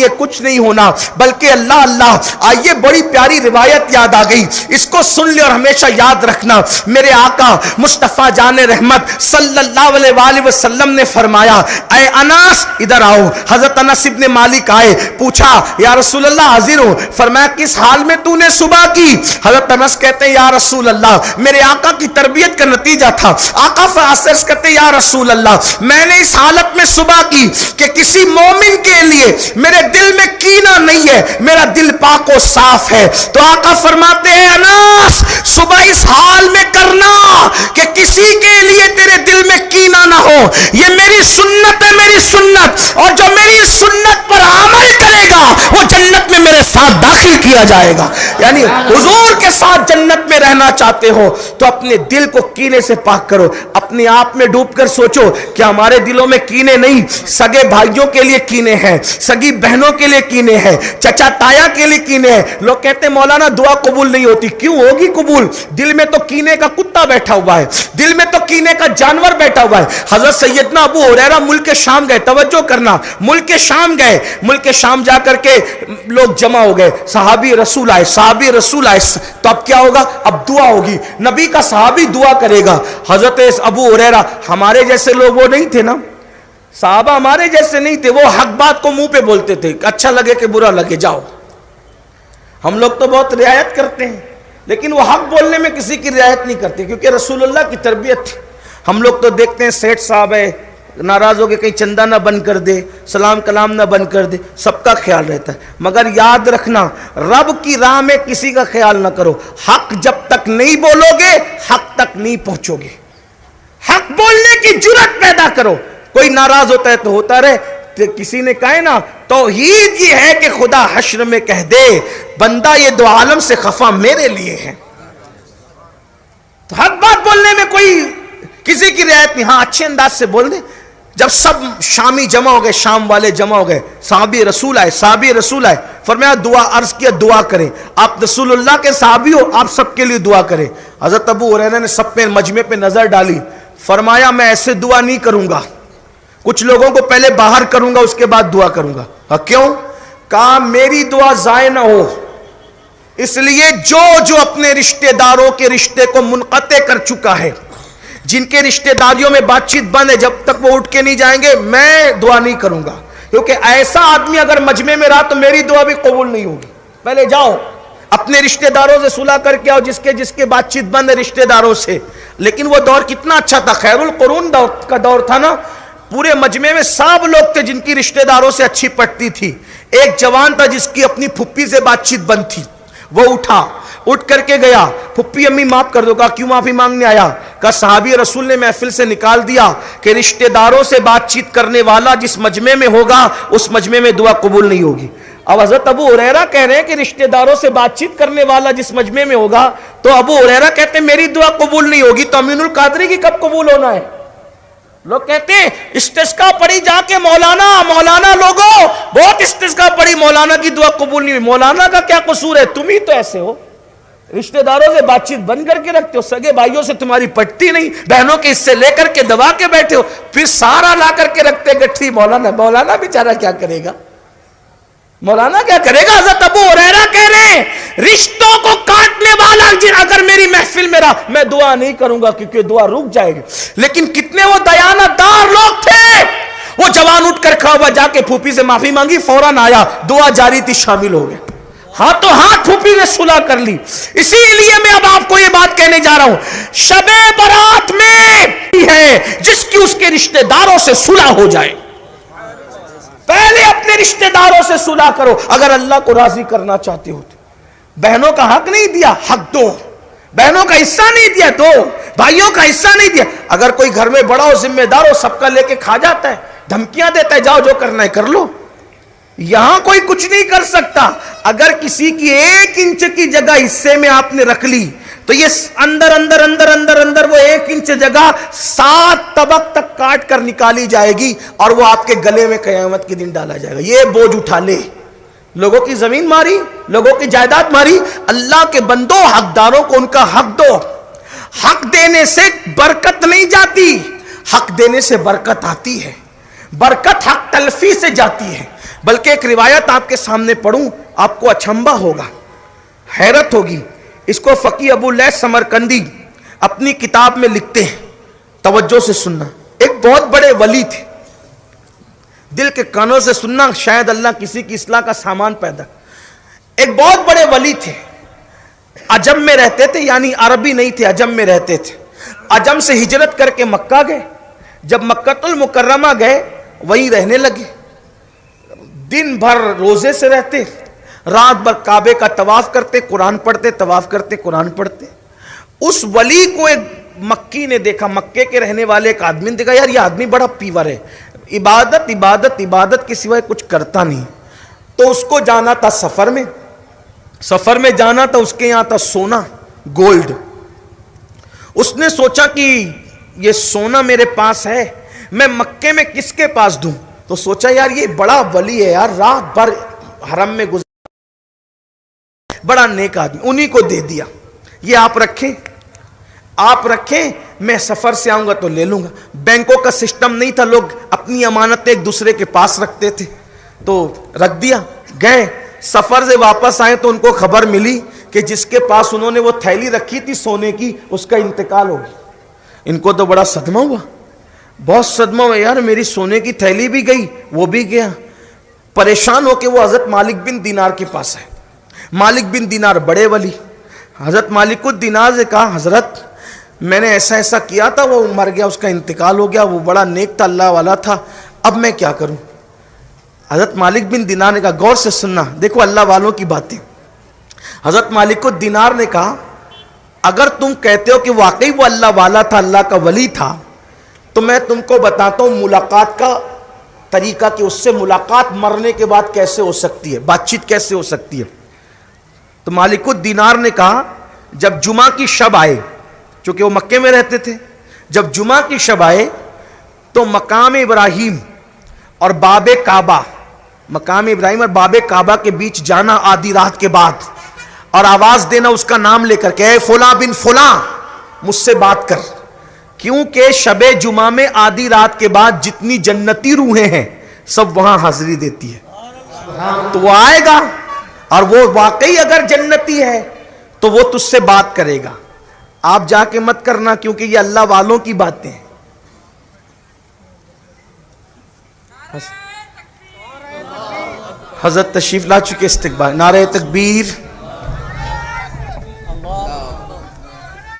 नहीं है, कुछ नहीं होना, बल्कि अल्लाह अल्लाह। आइए बड़ी प्यारी रिवायत याद आ गई, इसको सुन ले और हमेशा याद रखना। मेरे आका मुस्तफा जाने रहमत सल्लल्लाहु अलैहि वसल्लम ने फरमाया, ऐ अनस इधर आओ। हजरत अनस इब्ने मालिक आए, पूछा या रसूल अल्लाह हाजिर हो। फरमाया किस हाल में तूने सुबह की? हजरत अनस कहते हैं या रसूल अल्लाह मेरे आका की तरबियत का नतीजा था। आका फरमाते कहते या रसूल अल्लाह मैंने इस हालत में सुबह की कि किसी मोमिन के लिए मेरे दिल में कीना नहीं है, मेरा दिल पाक और साफ है। तो आका फरमाते हैं अनस सुबह इस हाल में करना कि किसी के लिए तेरे दिल में कीना ना हो। ये मेरी सुन्नत है, मेरी सुन्नत, और जो मेरी सुन्नत पर अमल करेगा वो जन्नत में मेरे साथ दाखिल किया जाएगा। यानी हुजूर के साथ जन्नत में रहना चाहते हो तो अपने दिल को कीने से पाक करो। अपने आप में डूबकर सोचो कि हमारे दिलों में कीने नहीं, सगे भाइयों के लिए कीने हैं, सगी बहनों के लिए कीने हैं, चचा ताया के लिए कीने हैं। लोग कहते हैं मौलाना दुआ कबूल नहीं होती। क्यों होगी कबूल? दिल में तो कीने का कुत्ता बैठा हुआ है, दिल में तो कीने का जानवर बैठा हुआ है। हजरत सैयदना अबू हुरैरा मुल्क शाम गए, तवज्जो करना, मुल्क शाम गए। मुल्क शाम जाकर के लोग जमा हो गए, सहाबी रसूल आए, सहाबी रसूल आए। तो अब क्या होगा? अब दुआ होगी, नबी का सहाबी दुआ करेगा। हजरत अबू हुरैरा हमारे जैसे लोग वो नहीं थे ना, साहबा हमारे जैसे नहीं थे, वो हक बात को मुंह पे बोलते थे, अच्छा लगे कि बुरा लगे जाओ। हम लोग तो बहुत रियायत करते हैं, लेकिन वो हक बोलने में किसी की रियायत नहीं करते, क्योंकि रसूलुल्लाह की तरबियत थी। हम लोग तो देखते हैं सेठ साहब है, नाराज हो गए कहीं चंदा ना बंद कर दे, सलाम कलाम ना बंद कर दे, सबका ख्याल रहता है। मगर याद रखना रब की राह में किसी का ख्याल ना करो। हक जब तक नहीं बोलोगे हक तक नहीं पहुंचोगे। हक बोलने की जुर्रत पैदा करो। कोई नाराज होता है तो होता रहे। तो किसी ने कहा ना तौहीद ये है कि खुदा हश्र में कह दे बंदा ये दो आलम से खफा मेरे लिए है। तो हक बात बोलने में कोई किसी की रियायत नहीं। हाँ अच्छे अंदाज से बोल दे। जब सब शामी जमा हो गए, शाम वाले जमा हो गए, साहबी रसूल आए, साहबी रसूल आए, फरमाया दुआ अर्ज किया, दुआ करें। आप रसूलुल्लाह के साहबी हो, आप सबके लिए दुआ करें। हजरत अबू हुरैरा ने सब पे मजमे पे नजर डाली, फरमाया मैं ऐसे दुआ नहीं करूंगा, कुछ लोगों को पहले बाहर करूंगा उसके बाद दुआ करूंगा। क्यों? कहा मेरी दुआ जाए ना हो, इसलिए जो अपने रिश्तेदारों के रिश्ते को मुनक़ते कर चुका है, जिनके रिश्तेदारियों में बातचीत बंद है, जब तक वो उठ के नहीं जाएंगे मैं दुआ नहीं करूंगा। क्योंकि ऐसा आदमी अगर मजमे में रहा तो मेरी दुआ भी कबूल नहीं होगी। पहले जाओ अपने रिश्तेदारों से सुलह करके आओ, जिसके बातचीत बंद है रिश्तेदारों से। लेकिन वो दौर कितना अच्छा था, खैरुल कुरून का दौर था ना। पूरे मजमे में सब लोग थे जिनकी रिश्तेदारों से अच्छी पटती थी। एक जवान था जिसकी अपनी फुप्पी से बातचीत बंद थी, वो उठ करके गया, फुप्पी अम्मी माफ कर दो। कहा क्यों माफी मांगने आया? कहा साहबी रसूल ने महफिल से निकाल दिया कि रिश्तेदारों से बातचीत करने वाला जिस मजमे में होगा उस मजमे में दुआ कबूल नहीं होगी। अब हजरत अबू हुरैरा कह रहे हैं कि रिश्तेदारों से बातचीत करने वाला जिस मजमे में होगा, तो अबू हुरैरा कहते हैं मेरी दुआ कबूल नहीं होगी, तो अमीनुल कादरी की कब कबूल होना है? लोग कहते हैं इस्तिस्का पढ़ी जाके मौलाना लोगों बहुत इस्तिस्का पढ़ी, मौलाना की दुआ कबूल नहीं हुई। मौलाना का क्या कसूर है? तुम ही तो ऐसे हो, रिश्तेदारों से बातचीत बंद करके रखते हो, सगे भाइयों से तुम्हारी पटती नहीं, बहनों के हिस्से लेकर के दबा के बैठे हो, फिर सारा ला करके रखते गठरी मौलाना बेचारा क्या करेगा? मौलाना क्या करेगा? हज़रत अबू हुरैरा कह रहे हैं रिश्तों को काटने वाला अगर मेरी महफिल में रहा मैं दुआ नहीं करूंगा, क्योंकि दुआ रुक जाएगी। लेकिन कितने वो दयानतदार लोग थे। वो जवान उठ कर खड़ा हुआ, जाके फूफी से माफी मांगी, फौरन आया, दुआ जारी थी, शामिल हो गए, हाथों हाथ फूफी ने सुलह कर ली। इसीलिए मैं अब आपको ये बात कहने जा रहा हूं, शबे बारात में है जिसकी उसके रिश्तेदारों से सुलह हो जाए। पहले अपने रिश्तेदारों से सुलह करो अगर अल्लाह को राजी करना चाहते हो तो। बहनों का हक नहीं दिया, हक दो। बहनों का हिस्सा नहीं दिया तो भाइयों का हिस्सा नहीं दिया। अगर कोई घर में बड़ा हो, जिम्मेदार हो, सबका लेके खा जाता है, धमकियां देता है, जाओ जो करना है कर लो, यहां कोई कुछ नहीं कर सकता। अगर किसी की 1 इंच की जगह हिस्से में आपने रख ली तो ये अंदर वो 1 इंच जगह 7 तबक तक काट कर निकाली जाएगी और वो आपके गले में कयामत के दिन डाला जाएगा। ये बोझ उठा ले। लोगों की जमीन मारी, लोगों की जायदाद मारी। अल्लाह के बंदो, हकदारों को उनका हक दो। हक देने से बरकत नहीं जाती, हक देने से बरकत आती है। बरकत हक तलफी से जाती है। बल्कि एक रिवायत आपके सामने पढ़ूं, आपको अचंभा होगा, हैरत होगी। इसको फकी अबू लैथ समरकंदी अपनी किताब में लिखते हैं, तवज्जो से सुनना। एक बहुत बड़े वली थे, दिल के कानों से सुनना, शायद अल्लाह किसी की इस्लाह का सामान पैदा। एक बहुत बड़े वली थे, अजम में रहते थे, यानी अरबी नहीं थे, अजम में रहते थे। अजम से हिजरत करके मक्का गए। जब मक्कातुल मुकर्रमा गए, वहीं रहने लगे। दिन भर रोजे से रहते, रात भर काबे का तवाफ करते, कुरान पढ़ते, तवाफ करते, कुरान पढ़ते। उस वली को एक मक्की ने देखा, मक्के के रहने वाले एक आदमी ने देखा, यार ये आदमी बड़ा पीवर है, इबादत इबादत इबादत के सिवाय कुछ करता नहीं। तो उसको जाना था सफर में, सफर में जाना था, उसके यहां था सोना, गोल्ड। उसने सोचा कि ये सोना मेरे पास है, मैं मक्के में किसके पास दूं? तो सोचा यार ये बड़ा वली है यार, रात भर हरम में गुजार, बड़ा नेक आदमी, उन्हीं को दे दिया। ये आप रखें, आप रखें, मैं सफर से आऊंगा तो ले लूंगा। बैंकों का सिस्टम नहीं था, लोग अपनी अमानतें एक दूसरे के पास रखते थे, तो रख दिया। गए, सफर से वापस आए तो उनको खबर मिली कि जिसके पास उन्होंने वो थैली रखी थी सोने की, उसका इंतकाल हो गया। इनको तो बड़ा सदमा हुआ, बहुत सदमा हुआ, यार मेरी सोने की थैली भी गई, वो भी गया। परेशान होके वो हजरत मालिक बिन दीनार के पास है। मालिक बिन दीनार बड़े वली। हजरत मालिक को दीनार से कहा, हजरत मैंने ऐसा ऐसा किया था, वो मर गया, उसका इंतकाल हो गया, वो बड़ा नेक था, अल्लाह वाला था, अब मैं क्या करूं? हजरत मालिक बिन दीनार ने कहा, गौर से सुनना, देखो अल्लाह वालों की बातें। हजरत मालिक को दीनार ने कहा, अगर तुम कहते हो कि वाकई वो अल्लाह वाला था, अल्लाह का वली था, तो मैं तुमको बताता हूं मुलाकात का तरीका, कि उससे मुलाकात मरने के बाद कैसे हो सकती है, बातचीत कैसे हो सकती है। तो मालिक को दीनार ने कहा, जब जुमा की शब आए, चूंकि वो मक्के में रहते थे, जब जुमा की शब आए तो मकाम इब्राहिम और बाबे काबा, मकाम इब्राहिम और बाबे काबा के बीच जाना आधी रात के बाद, और आवाज देना उसका नाम लेकर के, फुला बिन फुला मुझसे बात कर, क्योंकि शबे जुमा में आधी रात के बाद जितनी जन्नती रूहें हैं सब वहां हाजिरी देती है। तो वो आएगा, और वो वाकई अगर जन्नती है तो वो तुझसे बात करेगा। आप जाके मत करना, क्योंकि ये अल्लाह वालों की बातें हैं। हजरत तशरीफ ला चुके, इस्तकबाल, नारे तकबीर।